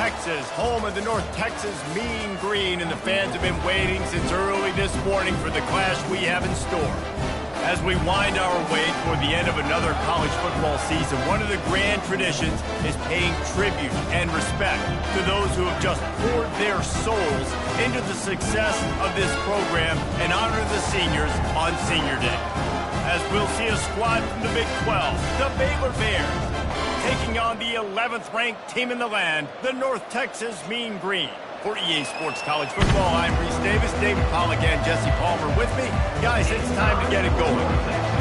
Texas, home of the North Texas Mean Green, and the fans have been waiting since early this morning for the clash we have in store. As we wind our way toward the end of another college football season, one of the grand traditions is paying tribute and respect to those who have just poured their souls into the success of this program and honor the seniors on Senior Day. As we'll see a squad from the Big 12, the Baylor Bears, taking on the 11th ranked team in the land, the North Texas Mean Green. For EA Sports College Football, I'm Reese Davis, David Pollack, and Jesse Palmer with me. Guys, it's time to get it going.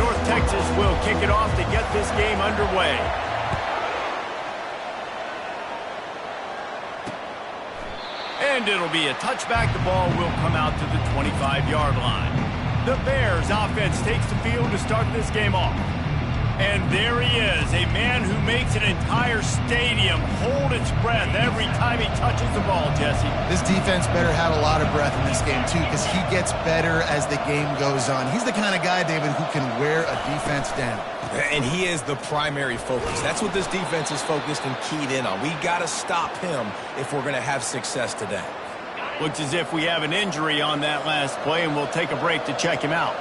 North Texas will kick it off to get this game underway. And it'll be a touchback. The ball will come out to the 25-yard line. The Bears offense takes the field to start this game off. And there he is, a man who makes an entire stadium hold its breath every time he touches the ball, Jesse. This defense better have a lot of breath in this game, too, because he gets better as the game goes on. He's the kind of guy, David, who can wear a defense down. And he is the primary focus. That's what this defense is focused and keyed in on. We got to stop him if we're going to have success today. Looks as if we have an injury on that last play, and we'll take a break to check him out.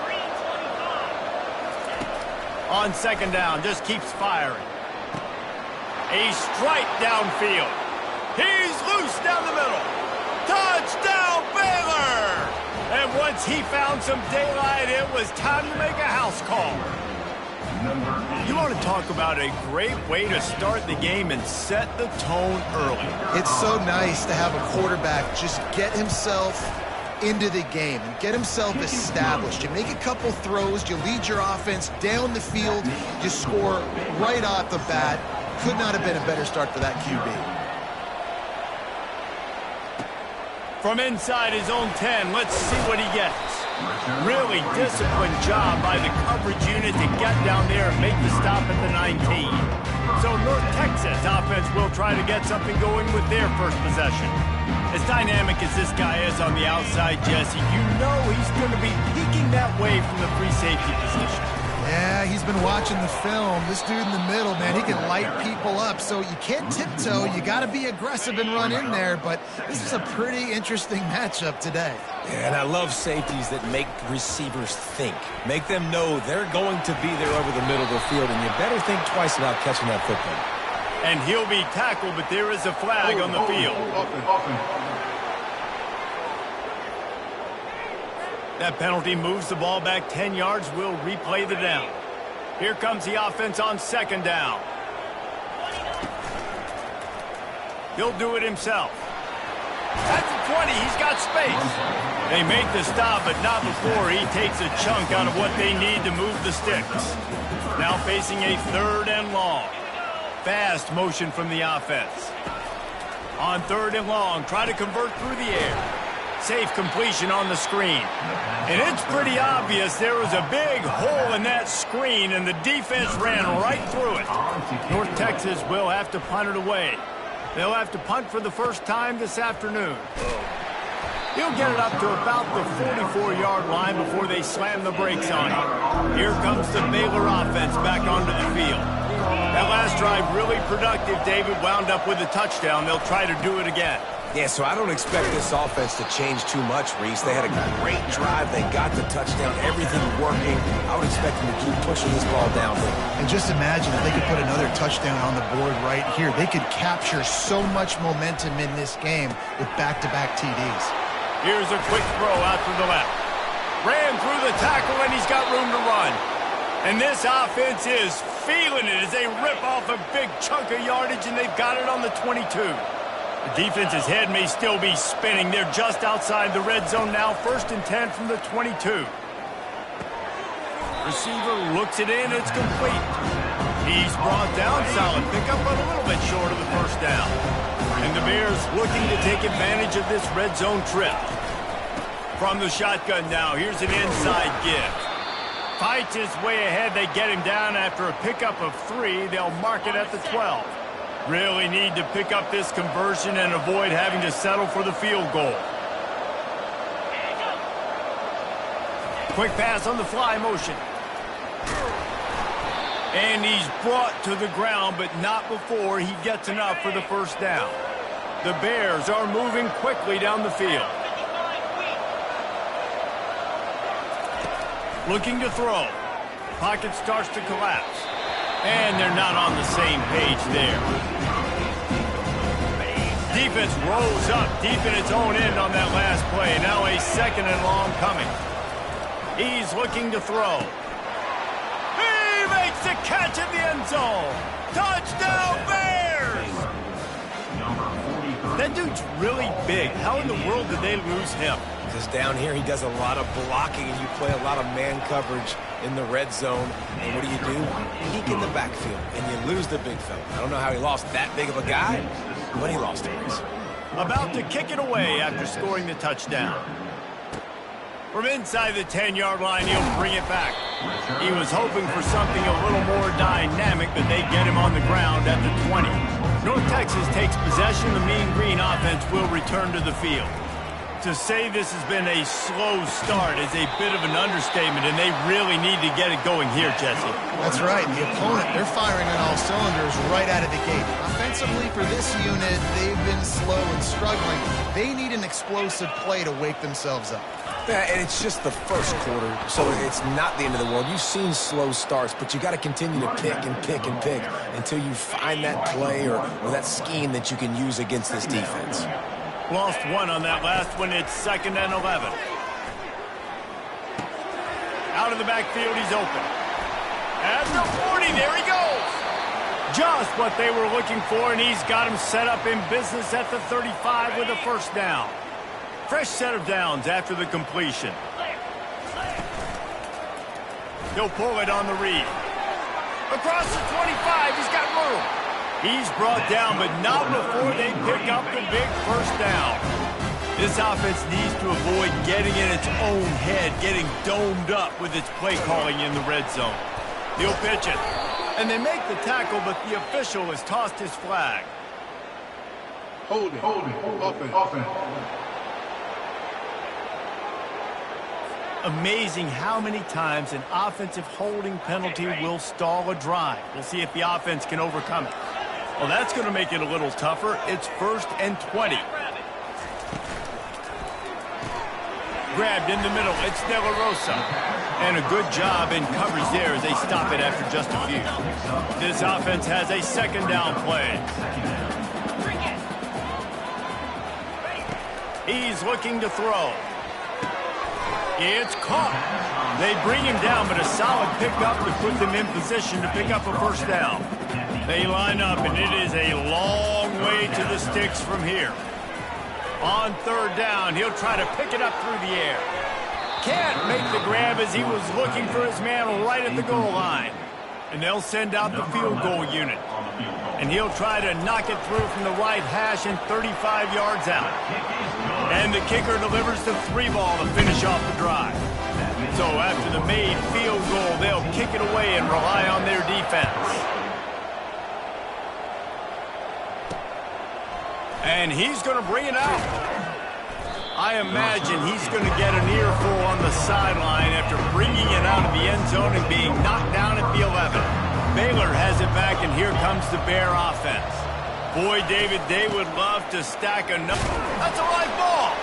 On second down, just keeps firing. A strike downfield. He's loose down the middle. Touchdown, Baylor! And once he found some daylight, it was time to make a house call. You want to talk about a great way to start the game and set the tone early. It's so nice to have a quarterback just get himself into the game and get himself established. You make a couple throws, you lead your offense down the field, you score right off the bat. Could not have been a better start for that QB. From inside his own 10, let's see what he gets. Really disciplined job by the coverage unit to get down there and make the stop at the 19. So North Texas offense will try to get something going with their first possession. As dynamic as this guy is on the outside, Jesse, you know he's going to be peeking that way from the free safety position. Yeah, he's been watching the film. This dude in the middle, man, he can light people up. So you can't tiptoe. You got to be aggressive and run in there. But this is a pretty interesting matchup today. Yeah, and I love safeties that make receivers think. Make them know they're going to be there over the middle of the field, and you better think twice about catching that football. And he'll be tackled, but there is a flag on the field. That penalty moves the ball back 10 yards. We'll replay the down. Here comes the offense on second down. He'll do it himself. At the 20, he's got space. They make the stop, but not before he takes a chunk out of what they need to move the sticks. Now facing a third and long. Fast motion from the offense. On third and long, try to convert through the air. Safe completion on the screen. And it's pretty obvious there was a big hole in that screen, and the defense ran right through it. North Texas will have to punt it away. They'll have to punt for the first time this afternoon. He'll get it up to about the 44-yard line before they slam the brakes on him. Here comes the Baylor offense back onto the field. That last drive really productive. David wound up with a touchdown. They'll try to do it again. Yeah, so I don't expect this offense to change too much, Reese. They had a great drive. They got the touchdown. Everything working. I would expect them to keep pushing this ball downhill. And just imagine if they could put another touchdown on the board right here. They could capture so much momentum in this game with back-to-back TDs. Here's a quick throw out to the left. Ran through the tackle, and he's got room to run. And this offense is feeling it as they rip off a big chunk of yardage, and they've got it on the 22. The defense's head may still be spinning. They're just outside the red zone now. First and 10 from the 22. Receiver looks it in. It's complete. He's brought down. Solid pickup, but a little bit short of the first down. And the Bears looking to take advantage of this red zone trip. From the shotgun now, here's an inside give. Fights his way ahead. They get him down after a pickup of 3. They'll mark it at the 12. Really need to pick up this conversion and avoid having to settle for the field goal. Quick pass on the fly motion. And he's brought to the ground, but not before he gets enough for the first down. The Bears are moving quickly down the field. Looking to throw. Pocket starts to collapse. And they're not on the same page there. Defense rolls up deep in its own end on that last play. Now a 2nd and long coming. He's looking to throw. He makes the catch in the end zone. Touchdown, Bears! That dude's really big. How in the world did they lose him? Because down here he does a lot of blocking and you play a lot of man coverage in the red zone. And what do? Peek in the backfield and you lose the big fella. I don't know how he lost that big of a guy, but he lost it. About to kick it away after scoring the touchdown. From inside the 10-yard line, he'll bring it back. He was hoping for something a little more dynamic, but they get him on the ground at the 20. North Texas takes possession. The Mean Green offense will return to the field. To say this has been a slow start is a bit of an understatement, and they really need to get it going here, Jesse. That's right. The opponent, they're firing on all cylinders right out of the gate. Offensively, for this unit, they've been slow and struggling. They need an explosive play to wake themselves up. Yeah, and it's just the first quarter, so it's not the end of the world. You've seen slow starts, but you got to continue to pick and pick and pick until you find that play or that scheme that you can use against this defense. Lost one on that last one. It's 2nd and 11. Out of the backfield, he's open. At the 40, there he goes. Just what they were looking for, and he's got him set up in business at the 35 with a 1st down. Fresh set of downs after the completion. He'll pull it on the read. Across the 25, he's got room. He's brought down, but not before they pick up the big 1st down. This offense needs to avoid getting in its own head, getting domed up with its play calling in the red zone. He'll pitch it. And they make the tackle, but the official has tossed his flag. Hold it. Offense. Amazing how many times an offensive holding penalty will stall a drive. We'll see if the offense can overcome it. Well, that's going to make it a little tougher. It's 1st and 20. Grabbed in the middle. It's De La Rosa. And a good job in coverage there as they stop it after just a few. This offense has a 2nd down play. He's looking to throw. It's caught. They bring him down, but a solid pickup to put them in position to pick up a 1st down. They line up, and it is a long way to the sticks from here. On 3rd down, he'll try to pick it up through the air. Can't make the grab as he was looking for his man right at the goal line. And they'll send out the field goal unit. And he'll try to knock it through from the right hash and 35 yards out. And the kicker delivers the 3-ball to finish off the drive. So after the made field goal, they'll kick it away and rely on their defense. And he's going to bring it out. I imagine he's going to get an earful on the sideline after bringing it out of the end zone and being knocked down at the 11. Baylor has it back, and here comes the Bear offense. Boy, David, they would love to stack enough. That's a live ball.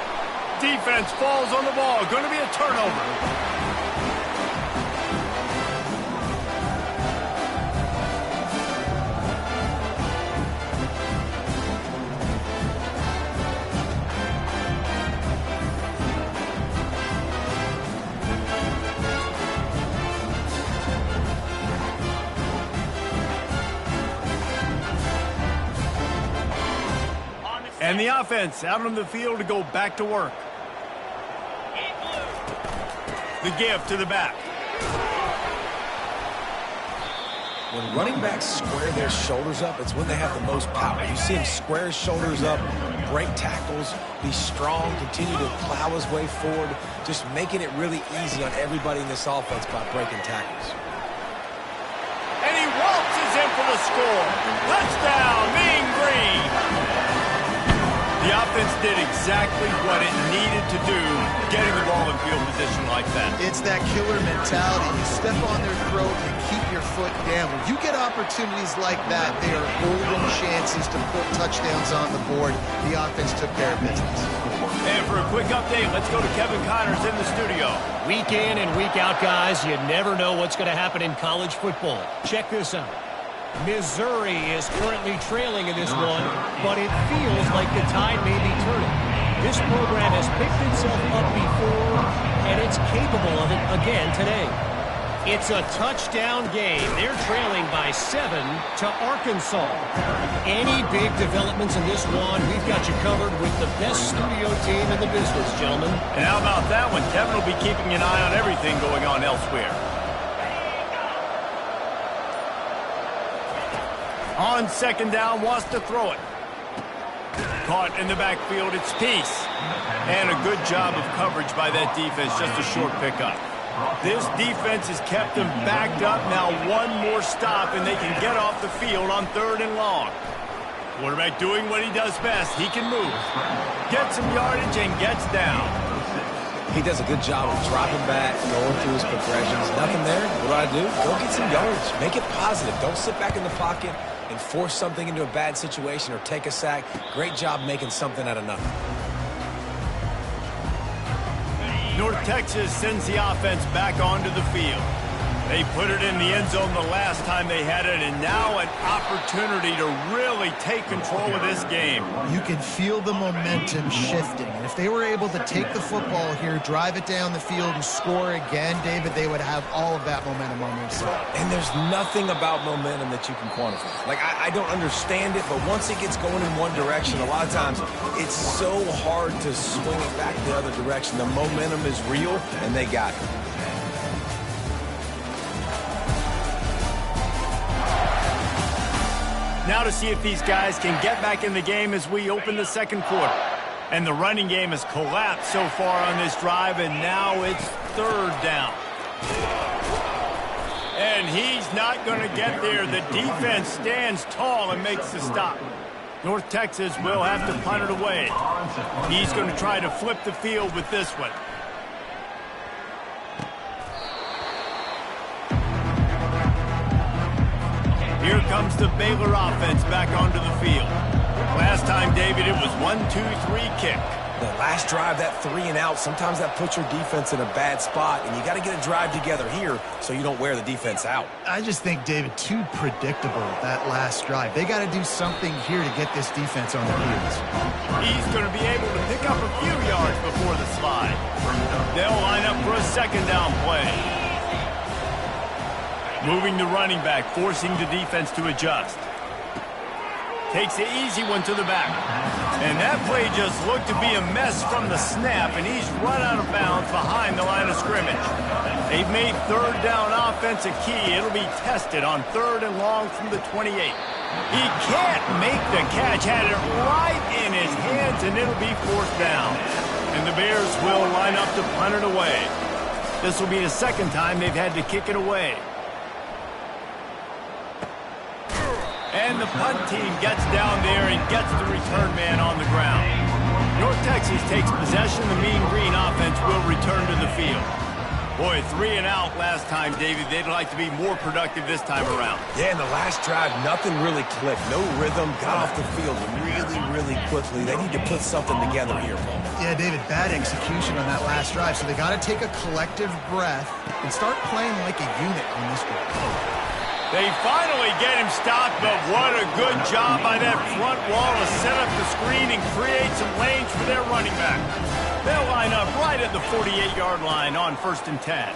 Defense falls on the ball. Going to be a turnover. And the offense out on the field to go back to work. The give to the back. When running backs square their shoulders up, it's when they have the most power. You see him square his shoulders up, break tackles, be strong, continue to plow his way forward, just making it really easy on everybody in this offense by breaking tackles. And he waltzes in for the score. Touchdown, Mean Green. The offense did exactly what it needed to do, getting the ball in field position like that. It's that killer mentality. You step on their throat and keep your foot down. When you get opportunities like that, they are golden chances to put touchdowns on the board. The offense took care of business. And for a quick update, let's go to Kevin Connors in the studio. Week in and week out, guys, you never know what's going to happen in college football. Check this out. Missouri is currently trailing in this one, but it feels like the tide may be turning. This program has picked itself up before, and it's capable of it again today. It's a touchdown game. They're trailing by 7 to Arkansas. Any big developments in this one, we've got you covered with the best studio team in the business, gentlemen. And how about that one? Kevin will be keeping an eye on everything going on elsewhere. On second down, wants to throw it. Caught in the backfield, it's Peace. And a good job of coverage by that defense, just a short pickup. This defense has kept them backed up. Now one more stop, and they can get off the field on 3rd and long. Quarterback doing what he does best. He can move. Gets some yardage and gets down. He does a good job of dropping back, going through his progressions. Nothing there. What do? Go get some yardage. Make it positive. Don't sit back in the pocket and force something into a bad situation or take a sack. Great job making something out of nothing. North Texas sends the offense back onto the field. They put it in the end zone the last time they had it, and now an opportunity to really take control of this game. You can feel the momentum shifting. And if they were able to take the football here, drive it down the field, and score again, David, they would have all of that momentum on their side. And there's nothing about momentum that you can quantify. Like, I don't understand it, but once it gets going in one direction, a lot of times it's so hard to swing it back the other direction. The momentum is real, and they got it. Now to see if these guys can get back in the game as we open the second quarter. And the running game has collapsed so far on this drive, and now it's 3rd down. And he's not going to get there. The defense stands tall and makes the stop. North Texas will have to punt it away. He's going to try to flip the field with this one. Here comes the Baylor offense back onto the field. Last time, David, it was 1-2-3 kick. The last drive, that 3 and out, sometimes that puts your defense in a bad spot, and you got to get a drive together here so you don't wear the defense out. I just think, David, too predictable, that last drive. They got to do something here to get this defense on their heels. He's going to be able to pick up a few yards before the slide. They'll line up for a second down play. Moving the running back, forcing the defense to adjust. Takes the easy one to the back. And that play just looked to be a mess from the snap, and he's run out of bounds behind the line of scrimmage. They've made 3rd down offense a key. It'll be tested on 3rd and long from the 28. He can't make the catch. Had it right in his hands, and it'll be 4th down. And the Bears will line up to punt it away. This will be the second time they've had to kick it away. And the punt team gets down there and gets the return man on the ground. North Texas takes possession. The Mean Green offense will return to the field. Boy, 3 and out last time, David. They'd like to be more productive this time around. Yeah, in the last drive, nothing really clicked. No rhythm. Got off the field really quickly. They need to put something together here, Paul. Yeah, David, bad execution on that last drive. So they got to take a collective breath and start playing like a unit on this one. They finally get him stopped, but what a good job by that front wall to set up the screen and create some lanes for their running back. They'll line up right at the 48-yard line on 1st and 10.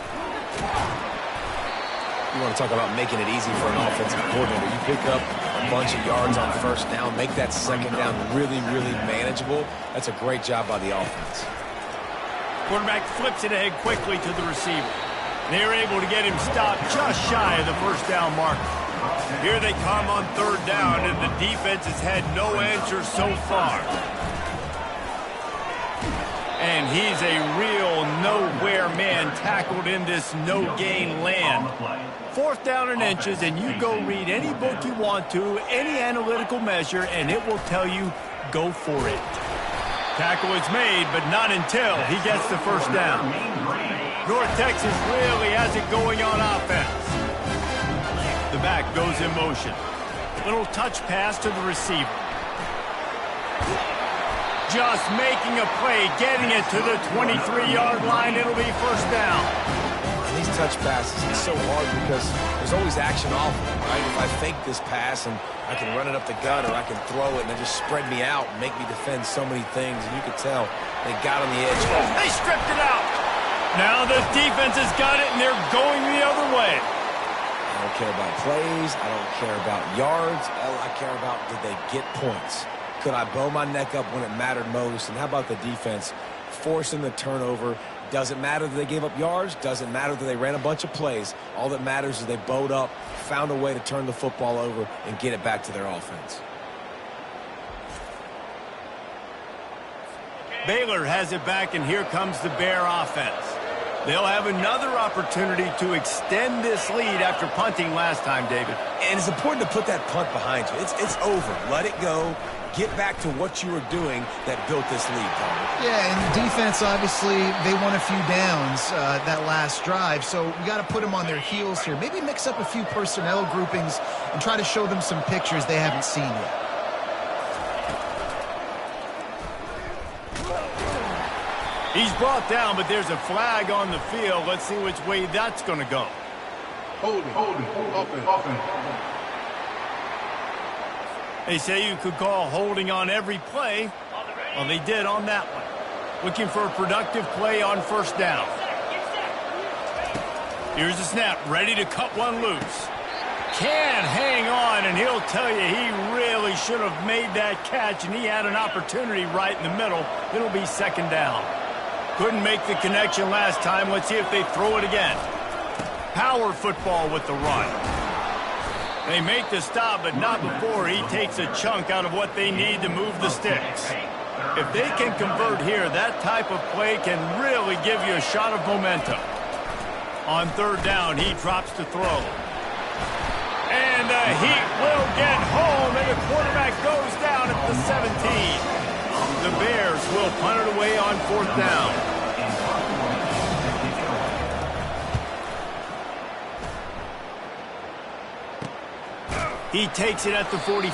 You want to talk about making it easy for an offensive coordinator. You pick up a bunch of yards on 1st down, make that 2nd down really manageable. That's a great job by the offense. Quarterback flips it ahead quickly to the receiver. They're able to get him stopped just shy of the 1st down marker. Here they come on 3rd down, and the defense has had no answer so far. And he's a real nowhere man tackled in this no-gain land. 4th down and inches, and you go read any book you want to, any analytical measure, and it will tell you, go for it. Tackle is made, but not until he gets the first down. North Texas really has it going on offense. The back goes in motion. Little touch pass to the receiver. Just making a play, getting it to the 23-yard line. It'll be first down. And these touch passes, it's so hard because there's always action off of them, right? If I fake this pass and I can run it up the gut or I can throw it and it just spread me out and make me defend so many things. And you could tell they got on the edge. They stripped it out. Now the defense has got it and they're going the other way. I don't care about plays. I don't care about yards. All I care about, did they get points? Could I bow my neck up when it mattered most? And how about the defense forcing the turnover? Doesn't matter that they gave up yards. Doesn't matter that they ran a bunch of plays. All that matters is they bowed up, found a way to turn the football over and get it back to their offense. Baylor has it back, and here comes the Bear offense. They'll have another opportunity to extend this lead after punting last time, David. And it's important to put that punt behind you. It's over. Let it go. Get back to what you were doing that built this lead, Palmer. Yeah, and defense, obviously, they won a few downs that last drive, so we got to put them on their heels here. Maybe mix up a few personnel groupings and try to show them some pictures they haven't seen yet. He's brought down, but there's a flag on the field. Let's see which way that's going to go. Holding, offense. They say you could call holding on every play. Well, they did on that one. Looking for a productive play on first down. Here's the snap, ready to cut one loose. Can't hang on, and he'll tell you he really should have made that catch, and he had an opportunity right in the middle. It'll be second down. Couldn't make the connection last time. Let's see if they throw it again. Power football with the run. They make the stop, but not before he takes a chunk out of what they need to move the sticks. If they can convert here, that type of play can really give you a shot of momentum. On third down, he drops to throw. And the Heat will get home, and the quarterback goes down at the 17. The Bears will punt it away on fourth down. He takes it at the 45.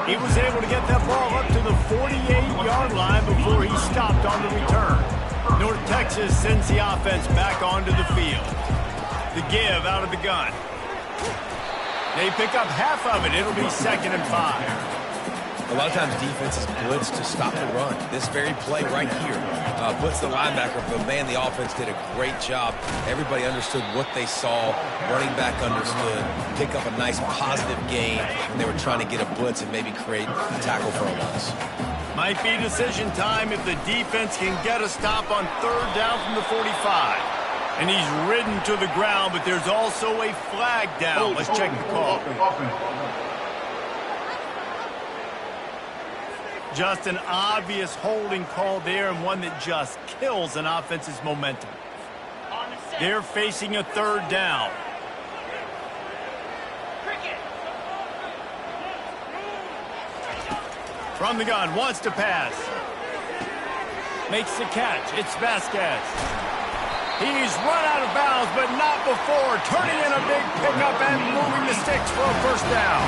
He was able to get that ball up to the 48-yard line before he stopped on the return. North Texas sends the offense back onto the field. The give out of the gun. They pick up half of it. It'll be 2nd and 5. A lot of times defenses blitz to stop the run. This very play right here blitz the linebacker, but man, the offense did a great job. Everybody understood what they saw. Running back understood. Pick up a nice positive gain when they were trying to get a blitz and maybe create a tackle for a loss. Might be decision time if the defense can get a stop on third down from the 45. And he's ridden to the ground, but there's also a flag down. Let's check the call. Just an obvious holding call there, and one that just kills an offense's momentum. They're facing a third down. From the gun, wants to pass. Makes the catch. It's Vasquez. He's run out of bounds, but not before. Turning in a big pickup and moving the sticks for a first down.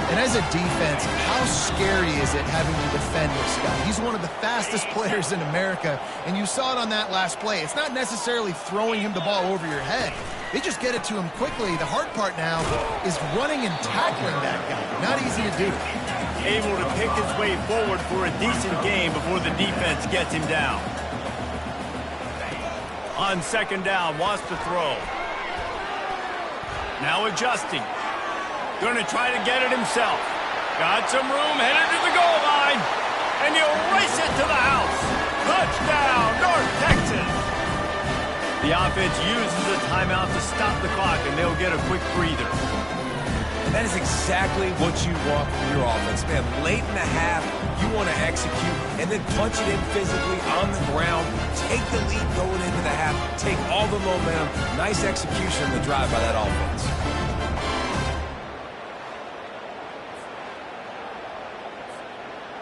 And as a defense, how scary is it having to defend this guy? He's one of the fastest players in America, and you saw it on that last play. It's not necessarily throwing him the ball over your head. They just get it to him quickly. The hard part now is running and tackling that guy. Not easy to do. Able to pick his way forward for a decent game before the defense gets him down. On second down, wants to throw. Now adjusting. Going to try to get it himself. Got some room, headed to the goal line. And he'll race it to the house. Touchdown, North Texas. The offense uses a timeout to stop the clock, and they'll get a quick breather. And that is exactly what you want from your offense, man. Late in the half, you want to execute and then punch it in physically on the ground. Take the lead going into the half. Take all the momentum. Nice execution on the drive by that offense.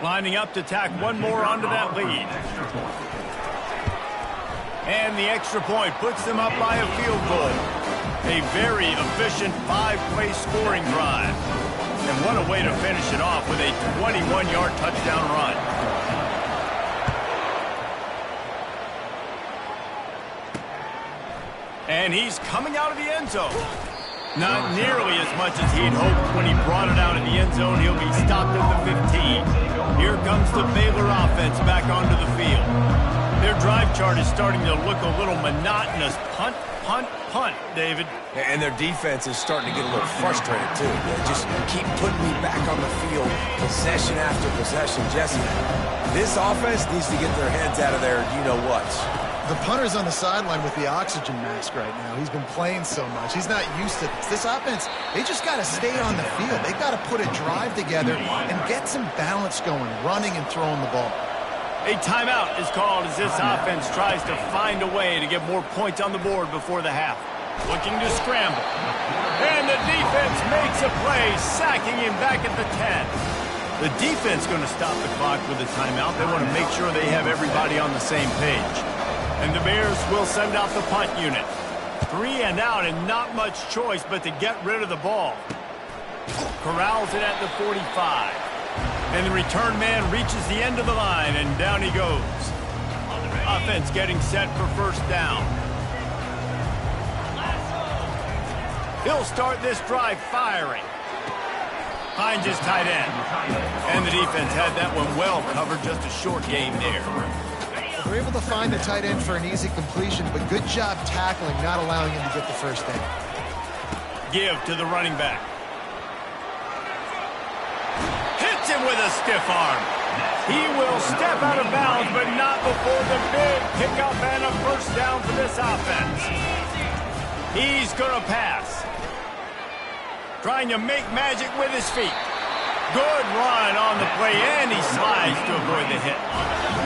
Lining up to tack one more onto that lead. And the extra point puts them up by a field goal. A very efficient 5-play scoring drive. And what a way to finish it off with a 21-yard touchdown run. And he's coming out of the end zone. Not nearly as much as he'd hoped when he brought it out of the end zone. He'll be stopped at the 15. Here comes the Baylor offense back onto the field. Their drive chart is starting to look a little monotonous. Punt, punt, punt, David. And their defense is starting to get a little frustrated, too. They just keep putting me back on the field, possession after possession. Jesse, this offense needs to get their heads out of their you-know-what. The punter's on the sideline with the oxygen mask right now. He's been playing so much. He's not used to this. This offense, they just got to stay on the field. They got to put a drive together and get some balance going, running and throwing the ball. A timeout is called as this offense tries to find a way to get more points on the board before the half. Looking to scramble. And the defense makes a play, sacking him back at the 10. The defense going to stop the clock with a timeout. They want to make sure they have everybody on the same page. And the Bears will send out the punt unit. 3 and out and not much choice but to get rid of the ball. Corrals it at the 45. And the return man reaches the end of the line, and down he goes. Offense getting set for first down. He'll start this drive firing. Finds his tight end. And the defense had that one well covered, just a short game there. They're able to find the tight end for an easy completion, but good job tackling, not allowing him to get the first down. Give to the running back. Hits him with a stiff arm. He will step out of bounds, but not before the big pickup and a first down for this offense. He's going to pass. Trying to make magic with his feet. Good run on the play, and he slides to avoid the hit.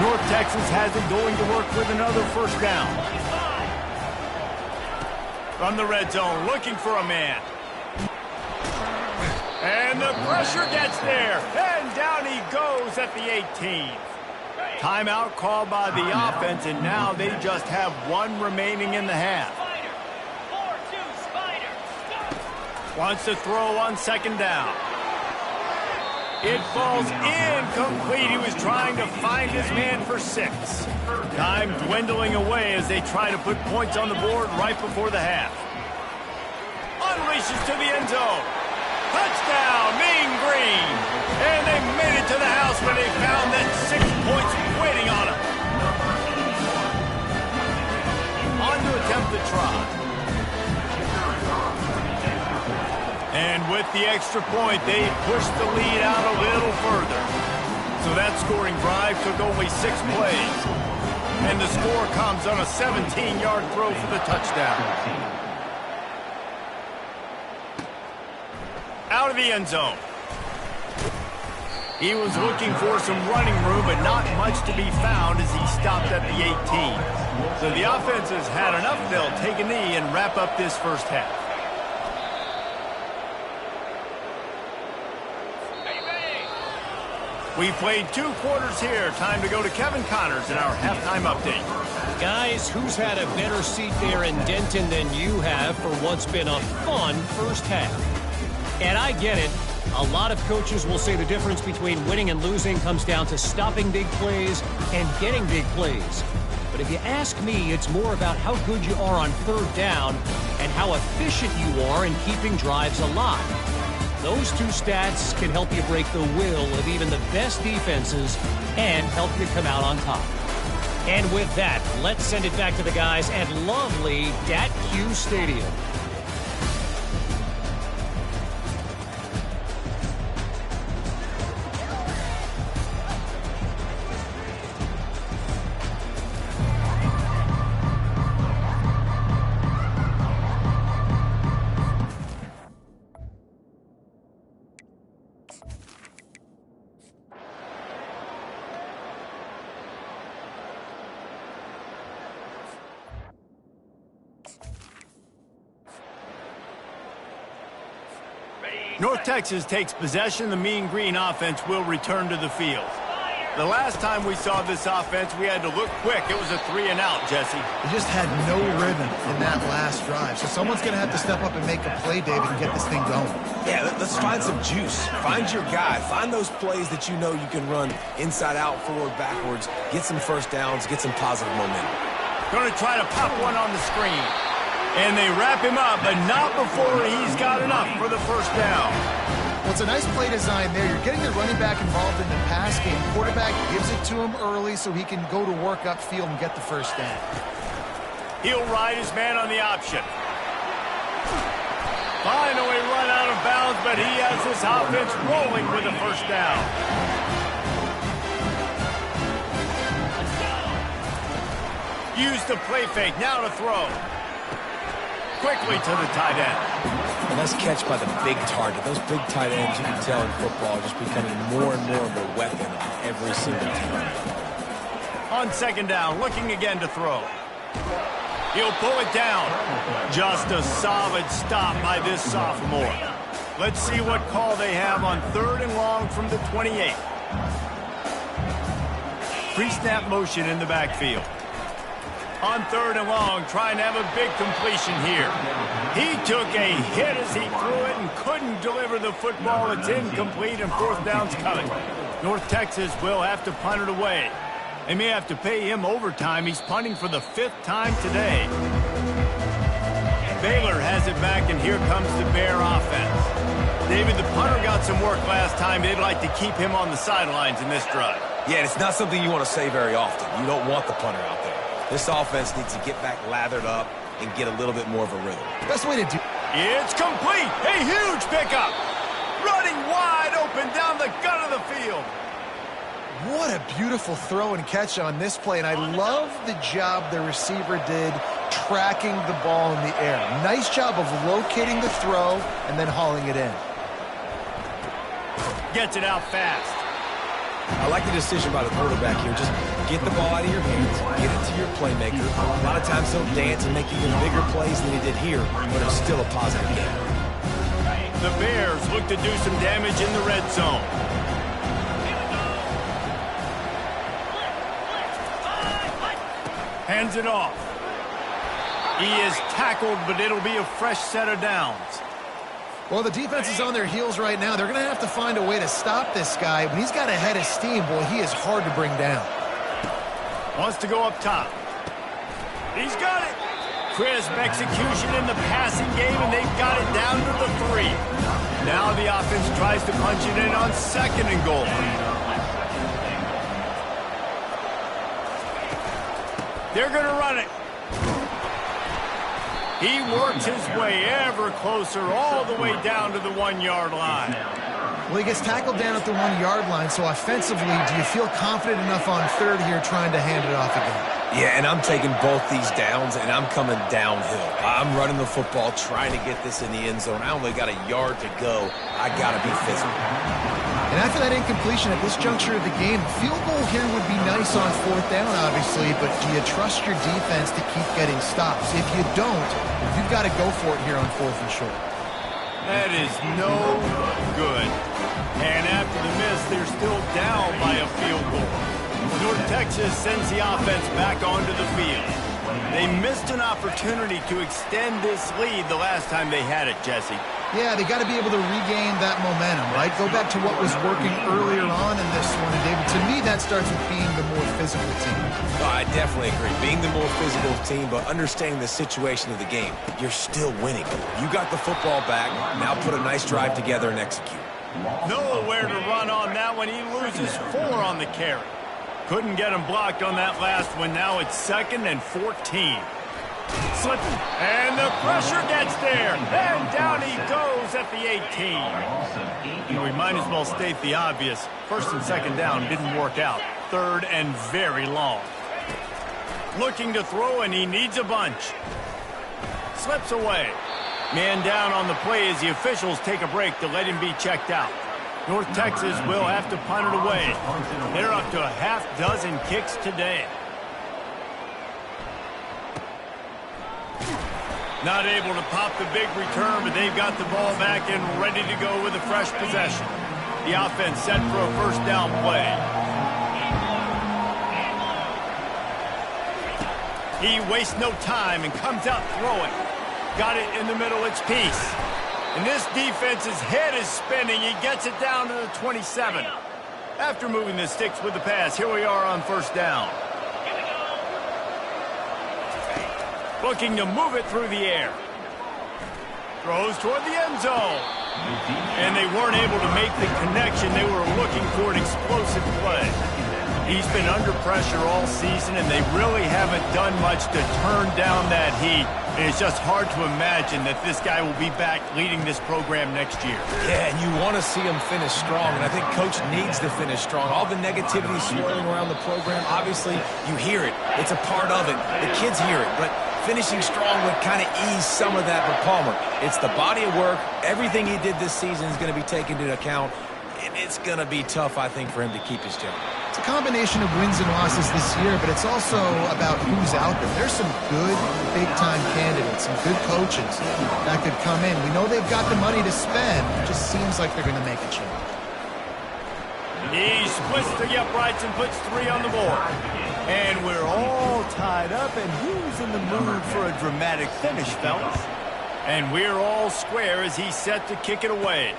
North Texas has it going to work with another first down. From the red zone, looking for a man. And the pressure gets there, and down he goes at the 18. Timeout called by the offense, and now they just have one remaining in the half. Wants to throw on second down. It falls incomplete. He was trying to find his man for 6. Time dwindling away as they try to put points on the board right before the half. Unleashes to the end zone. Touchdown, Mean Green. And they made it to the house when they found that 6 points waiting on them. On to attempt the try. And with the extra point, they pushed the lead out a little further. So that scoring drive took only 6 plays. And the score comes on a 17-yard throw for the touchdown. Out of the end zone. He was looking for some running room, but not much to be found as he stopped at the 18. So the offense has had enough. They'll take a knee and wrap up this first half. We played 2 quarters here. Time to go to Kevin Connors in our halftime update. Guys, who's had a better seat there in Denton than you have for what's been a fun first half? And I get it. A lot of coaches will say the difference between winning and losing comes down to stopping big plays and getting big plays. But if you ask me, it's more about how good you are on third down and how efficient you are in keeping drives alive. Those 2 stats can help you break the will of even the best defenses and help you come out on top. And with that, let's send it back to the guys at lovely Dat-Q Stadium. North Texas takes possession. The Mean Green offense will return to the field. The last time we saw this offense, we had to look quick. It was a 3-and-out, Jesse. They just had no rhythm in that last drive. So someone's going to have to step up and make a play, David, and get this thing going. Yeah, let's find some juice. Find your guy. Find those plays that you know you can run inside out, forward, backwards. Get some first downs. Get some positive momentum. Going to try to pop one on the screen. And they wrap him up, but not before he's got enough for the first down. Well, it's a nice play design there. You're getting the running back involved in the pass game. Quarterback gives it to him early so he can go to work upfield and get the first down. He'll ride his man on the option. Finally run out of bounds, but he has this offense rolling with a first down. Use the play fake, now to throw. Quickly to the tight end. Nice catch by the big target. Those big tight ends, you can tell in football, are just becoming more and more of a weapon every single time. On second down, looking again to throw. He'll pull it down. Just a solid stop by this sophomore. Let's see what call they have on 3rd and long from the 28. Pre-snap motion in the backfield. On 3rd and long, trying to have a big completion here. He took a hit as he threw it and couldn't deliver the football. It's incomplete and 4th down's coming. North Texas will have to punt it away. They may have to pay him overtime. He's punting for the 5th time today. Baylor has it back, and here comes the Bear offense. David, the punter got some work last time. They'd like to keep him on the sidelines in this drive. Yeah, it's not something you want to say very often. You don't want the punter out there. This offense needs to get back lathered up and get a little bit more of a rhythm. Best way to do. It's complete. A huge pickup. Running wide open down the gut of the field. What a beautiful throw and catch on this play, and I love the job the receiver did tracking the ball in the air. Nice job of locating the throw and then hauling it in. Gets it out fast. I like the decision by the quarterback here. Just get the ball out of your hands, get it to your playmaker. A lot of times he'll dance and make even bigger plays than he did here, but it's still a positive game. The Bears look to do some damage in the red zone. Hands it off. He is tackled, but it'll be a fresh set of downs. Well, the defense is on their heels right now. They're going to have to find a way to stop this guy. When he's got a head of steam, boy, he is hard to bring down. Wants to go up top. He's got it. Crisp execution in the passing game, and they've got it down to the 3. Now the offense tries to punch it in on 2nd and goal. They're going to run it. He works his way ever closer all the way down to the 1-yard line. Well, he gets tackled down at the 1-yard line, so offensively, do you feel confident enough on 3rd here trying to hand it off again? Yeah, and I'm taking both these downs, and I'm coming downhill. I'm running the football, trying to get this in the end zone. I only got a yard to go. I got to be physical. And after that incompletion at this juncture of the game, a field goal here would be nice on 4th down, obviously, but do you trust your defense to keep getting stops? If you don't, you've got to go for it here on 4th and short. That is no good. And after the miss, they're still down by a field goal. North Texas sends the offense back onto the field. They missed an opportunity to extend this lead the last time they had it, Jesse. Yeah, they got to be able to regain that momentum, right? Go back to what was working earlier on in this one. And David, to me, that starts with being the more physical team. No, I definitely agree. Being the more physical team, but understanding the situation of the game. You're still winning. You got the football back. Now put a nice drive together and execute. Nowhere to run on that one. He loses 4 on the carry. Couldn't get him blocked on that last one. Now it's 2nd and 14. Slipping. And the pressure gets there. And down he goes at the 18. We might as well state the obvious. 1st and 2nd down didn't work out. 3rd and very long. Looking to throw, and he needs a bunch. Slips away. Man down on the play as the officials take a break to let him be checked out. North Texas will have to punt it away. They're up to a half-dozen kicks today. Not able to pop the big return, but they've got the ball back and ready to go with a fresh possession. The offense set for a 1st down play. He wastes no time and comes out throwing. Got it in the middle, it's peace. And this defense's head is spinning. He gets it down to the 27. After moving the sticks with the pass, here we are on first down. Looking to move it through the air. Throws toward the end zone. And they weren't able to make the connection. They were looking for an explosive play. He's been under pressure all season, and they really haven't done much to turn down that heat. And it's just hard to imagine that this guy will be back leading this program next year. Yeah, and you want to see him finish strong, and I think Coach needs to finish strong. All the negativity swirling around the program, obviously, you hear it. It's a part of it. The kids hear it, but finishing strong would kind of ease some of that for Palmer. It's the body of work. Everything he did this season is going to be taken into account, and it's going to be tough, I think, for him to keep his job. It's a combination of wins and losses this year, but it's also about who's out there. There's some good big-time candidates, some good coaches that could come in. We know they've got the money to spend. It just seems like they're going to make a change. He splits the uprights and puts 3 on the board. And we're all tied up, and who's in the mood for a dramatic finish, fellas? And we're all square as he's set to kick it away.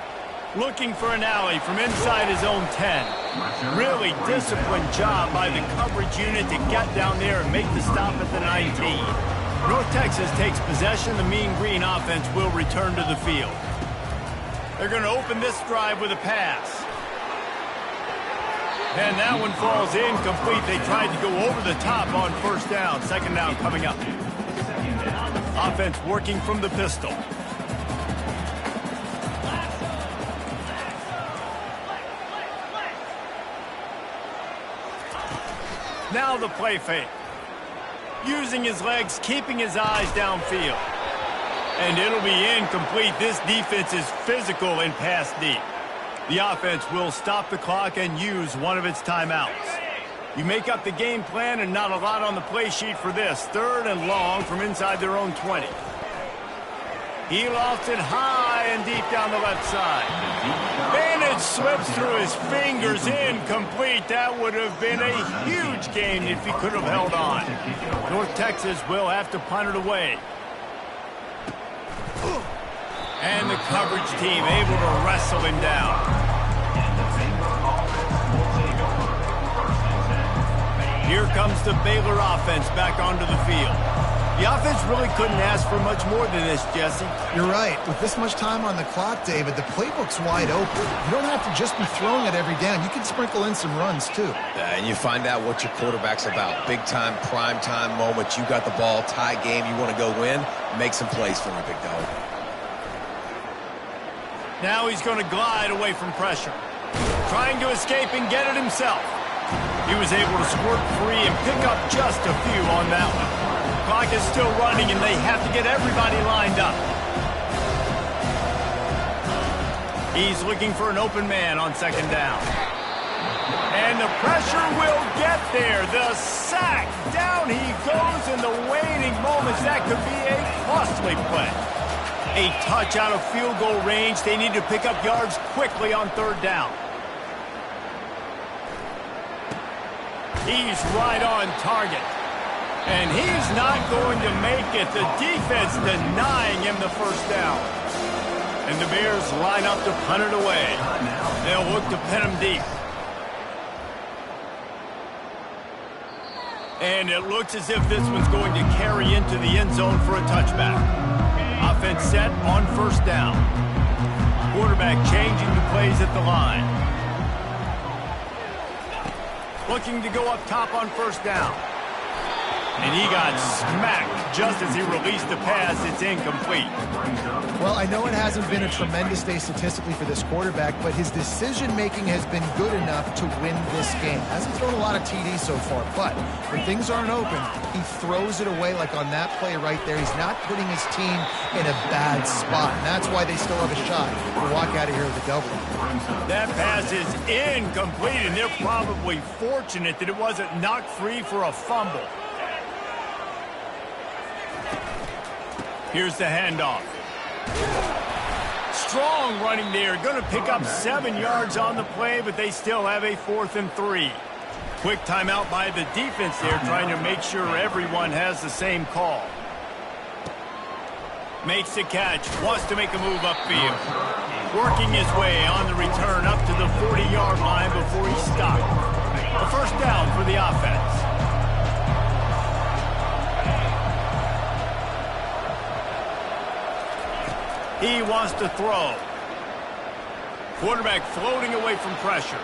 Looking for an alley from inside his own 10. Really disciplined job by the coverage unit to get down there and make the stop at the 19. North Texas takes possession. The Mean Green offense will return to the field. They're going to open this drive with a pass. And that one falls incomplete. They tried to go over the top on first down. Second down coming up. Offense working from the pistol. Now the play fake. Using his legs, keeping his eyes downfield. And it'll be incomplete. This defense is physical and pass deep. The offense will stop the clock and use one of its timeouts. You make up the game plan and not a lot on the play sheet for this. 3rd and long from inside their own 20. He lofts it high and deep down the left side. And it slips through his fingers, incomplete. That would have been a huge gain if he could have held on. North Texas will have to punt it away. And the coverage team able to wrestle him down. Here comes the Baylor offense back onto the field. The offense really couldn't ask for much more than this, Jesse. You're right. With this much time on the clock, David, the playbook's wide open. You don't have to just be throwing it every down. You can sprinkle in some runs, too. And you find out what your quarterback's about. Big-time, prime-time moments. You got the ball, tie game, you want to go win, make some plays for me, big dog. Now he's going to glide away from pressure. Trying to escape and get it himself. He was able to squirt free and pick up just a few on that one. Clock is still running, and they have to get everybody lined up. He's looking for an open man on second down. And the pressure will get there. The sack. Down he goes in the waning moments. That could be a costly play. A touch out of field goal range. They need to pick up yards quickly on 3rd down. He's right on target. And he's not going to make it. The defense denying him the first down. And the Bears line up to punt it away. They'll look to pin him deep. And it looks as if this one's going to carry into the end zone for a touchback. Offense set on first down. Quarterback changing the plays at the line. Looking to go up top on first down. And he got smacked just as he released the pass. It's incomplete. Well, I know it hasn't been a tremendous day statistically for this quarterback, but his decision-making has been good enough to win this game. Hasn't thrown a lot of TDs so far, but when things aren't open, he throws it away like on that play right there. He's not putting his team in a bad spot, and that's why they still have a shot to walk out of here with a W. That pass is incomplete, and they're probably fortunate that it wasn't knocked free for a fumble. Here's the handoff. Strong running there. Going to pick up 7 yards on the play, but they still have a 4th and 3. Quick timeout by the defense there, trying to make sure everyone has the same call. Makes the catch, wants to make a move upfield. Working his way on the return up to the 40-yard line before he stopped. A first down for the offense. He wants to throw. Quarterback floating away from pressure.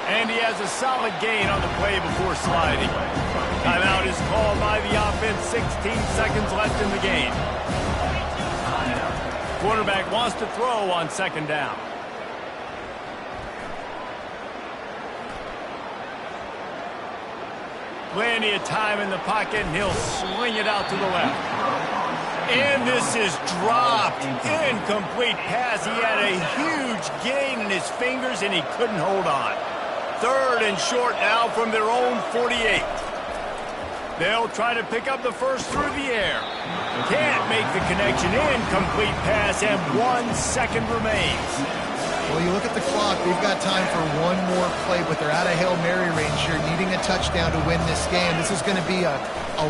And he has a solid gain on the play before sliding. Timeout is called by the offense. 16 seconds left in the game. Quarterback wants to throw on second down. Plenty of time in the pocket, and he'll sling it out to the left. And this is dropped. Incomplete pass. He had a huge gain in his fingers, and he couldn't hold on. Third and short now from their own 48. They'll try to pick up the first through the air. Can't make the connection. Incomplete pass, and 1 second remains. Well, you look at the clock. They've got time for one more play, but they're out of Hail Mary range here, needing a touchdown to win this game. This is going to be a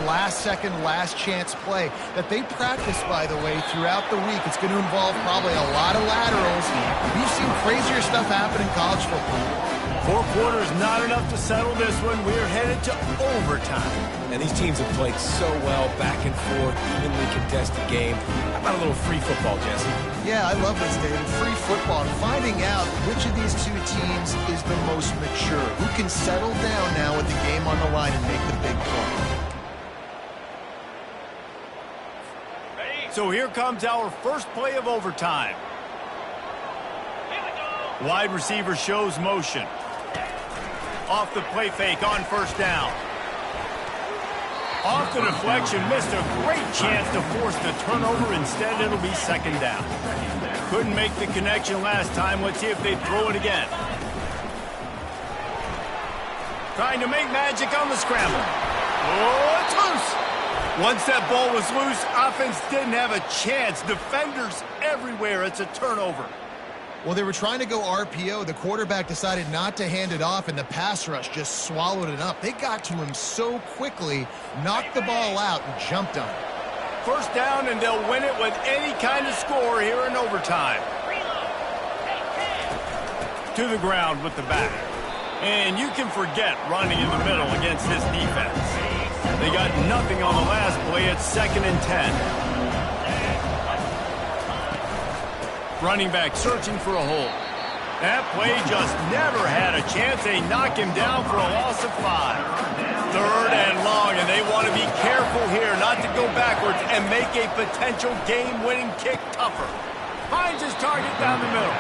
last-second, last-chance play that they practice, by the way, throughout the week. It's going to involve probably a lot of laterals. We've seen crazier stuff happen in college football. 4 quarters, not enough to settle this one. We're headed to overtime. And these teams have played so well, back and forth, evenly contested game. How about a little free football, Jesse? Yeah, I love this, David. Free football. Finding out which of these two teams is the most mature. Who can settle down now with the game on the line and make the big play. So here comes our first play of overtime. Wide receiver shows motion. Off the play fake on first down. Off the deflection, missed a great chance to force the turnover. Instead, it'll be second down. Couldn't make the connection last time. Let's see if they throw it again. Trying to make magic on the scramble. Oh, it's loose. Once that ball was loose, offense didn't have a chance. Defenders everywhere. It's a turnover. Well, they were trying to go RPO. The quarterback decided not to hand it off, and the pass rush just swallowed it up. They got to him so quickly, knocked the ball out, and jumped on it. First down, and they'll win it with any kind of score here in overtime. To the ground with the back. And you can forget running in the middle against this defense. They got nothing on the last play. It's 2nd and 10. Running back searching for a hole. That play just never had a chance. They knock him down for a loss of 5. 3rd and long, and they want to be careful here not to go backwards and make a potential game-winning kick tougher. Finds his target down the middle.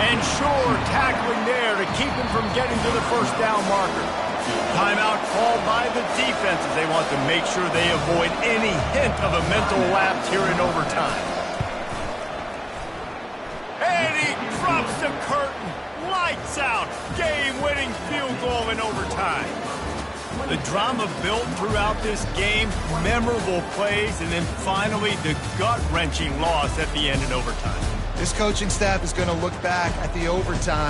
And sure, tackling there to keep him from getting to the first down marker. Timeout called by the defense as they want to make sure they avoid any hint of a mental lapse here in overtime. And he drops the curtain. Lights out. Game-winning field goal in overtime. The drama built throughout this game, memorable plays, and then finally the gut-wrenching loss at the end in overtime. This coaching staff is going to look back at the overtime